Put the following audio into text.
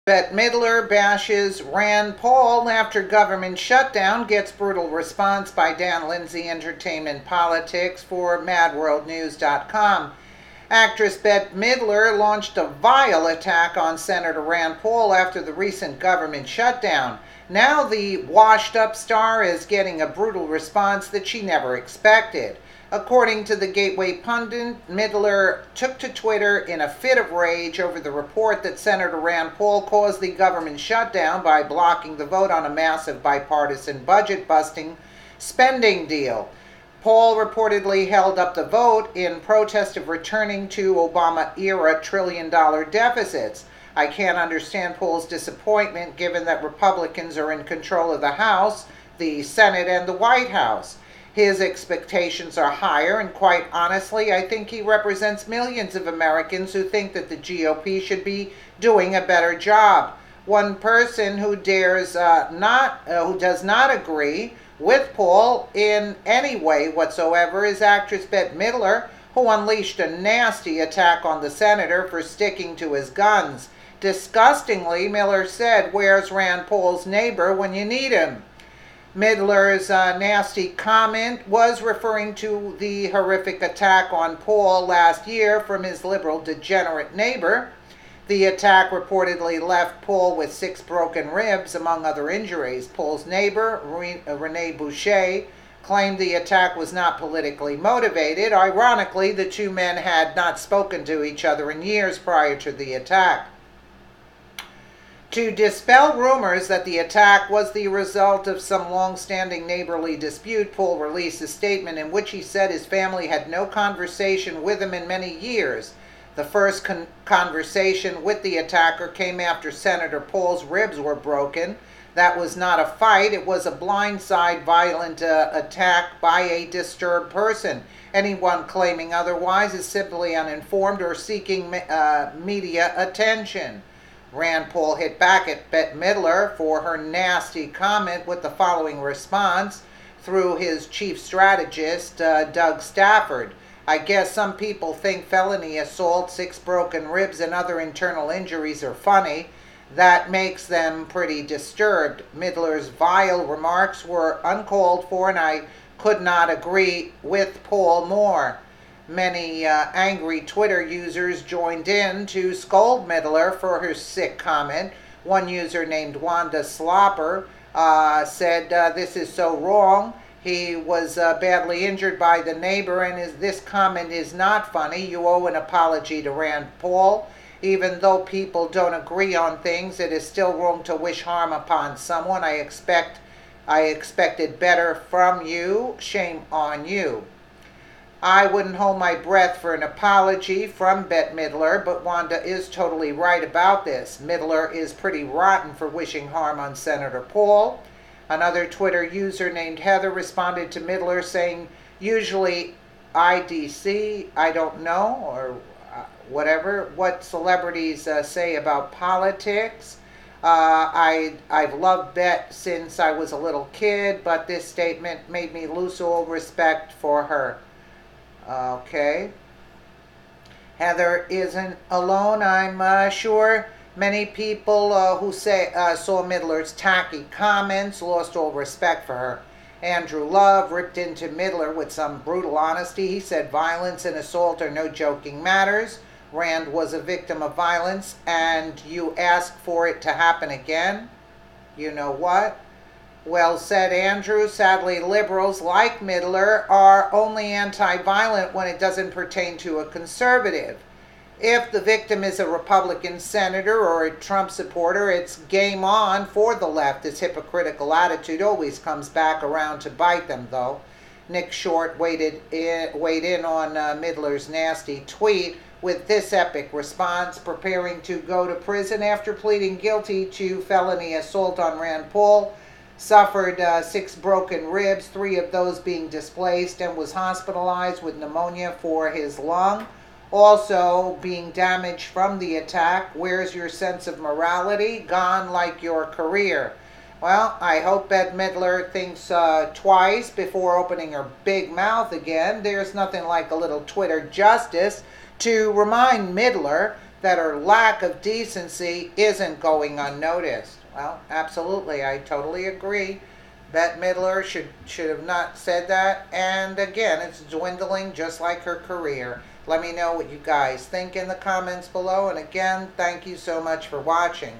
Bette Midler bashes Rand Paul after government shutdown, gets brutal response by Dan Lindsay Entertainment Politics for MadWorldNews.com. Actress Bette Midler launched a vile attack on Senator Rand Paul after the recent government shutdown. Now the washed-up star is getting a brutal response that she never expected. According to the Gateway Pundit, Midler took to Twitter in a fit of rage over the report that Senator Rand Paul caused the government shutdown by blocking the vote on a massive bipartisan budget-busting spending deal. Paul reportedly held up the vote in protest of returning to Obama-era trillion-dollar deficits. I can't understand Paul's disappointment given that Republicans are in control of the House, the Senate, and the White House. His expectations are higher, and quite honestly, I think he represents millions of Americans who think that the GOP should be doing a better job. One person who does not agree with Paul in any way whatsoever is actress Bette Midler, who unleashed a nasty attack on the senator for sticking to his guns. Disgustingly, Miller said, "Where's Rand Paul's neighbor when you need him?" Midler's nasty comment was referring to the horrific attack on Paul last year from his liberal degenerate neighbor. The attack reportedly left Paul with 6 broken ribs, among other injuries. Paul's neighbor, Rene Boucher, claimed the attack was not politically motivated. Ironically, the two men had not spoken to each other in years prior to the attack. To dispel rumors that the attack was the result of some long-standing neighborly dispute, Paul released a statement in which he said his family had no conversation with him in many years. The first conversation with the attacker came after Senator Paul's ribs were broken. That was not a fight, it was a blindside violent attack by a disturbed person. Anyone claiming otherwise is simply uninformed or seeking media attention. Rand Paul hit back at Bette Midler for her nasty comment with the following response through his chief strategist, Doug Stafford. "I guess some people think felony assault, 6 broken ribs, and other internal injuries are funny. That makes them pretty disturbed." Midler's vile remarks were uncalled for, and I could not agree with Paul more. Many angry Twitter users joined in to scold Midler for her sick comment. One user named Wanda Slopper said, "This is so wrong. He was badly injured by the neighbor, and this comment is not funny. You owe an apology to Rand Paul. Even though people don't agree on things, it is still wrong to wish harm upon someone. I expected better from you. Shame on you." I wouldn't hold my breath for an apology from Bette Midler, but Wanda is totally right about this. Midler is pretty rotten for wishing harm on Senator Paul. Another Twitter user named Heather responded to Midler saying, "Usually IDC, I don't know," or whatever, what celebrities say about politics. I've loved Bette since I was a little kid, but this statement made me lose all respect for her. Okay. Heather isn't alone. I'm sure many people who saw Midler's tacky comments lost all respect for her. Andrew Love ripped into Midler with some brutal honesty. He said violence and assault are no joking matters. Rand was a victim of violence, and you ask for it to happen again? You know what? Well said, Andrew. Sadly, liberals like Midler are only anti-violent when it doesn't pertain to a conservative. If the victim is a Republican senator or a Trump supporter, it's game on for the left. This hypocritical attitude always comes back around to bite them, though. Nick Short weighed in on Midler's nasty tweet with this epic response: preparing to go to prison after pleading guilty to felony assault on Rand Paul. Suffered 6 broken ribs, 3 of those being displaced, and was hospitalized with pneumonia for his lung. Also being damaged from the attack. Where's your sense of morality? Gone like your career. Well, I hope Bette Midler thinks twice before opening her big mouth again. There's nothing like a little Twitter justice to remind Midler that her lack of decency isn't going unnoticed. Well, absolutely, I totally agree. Bette Midler should have not said that. And again, it's dwindling just like her career. Let me know what you guys think in the comments below. And again, thank you so much for watching.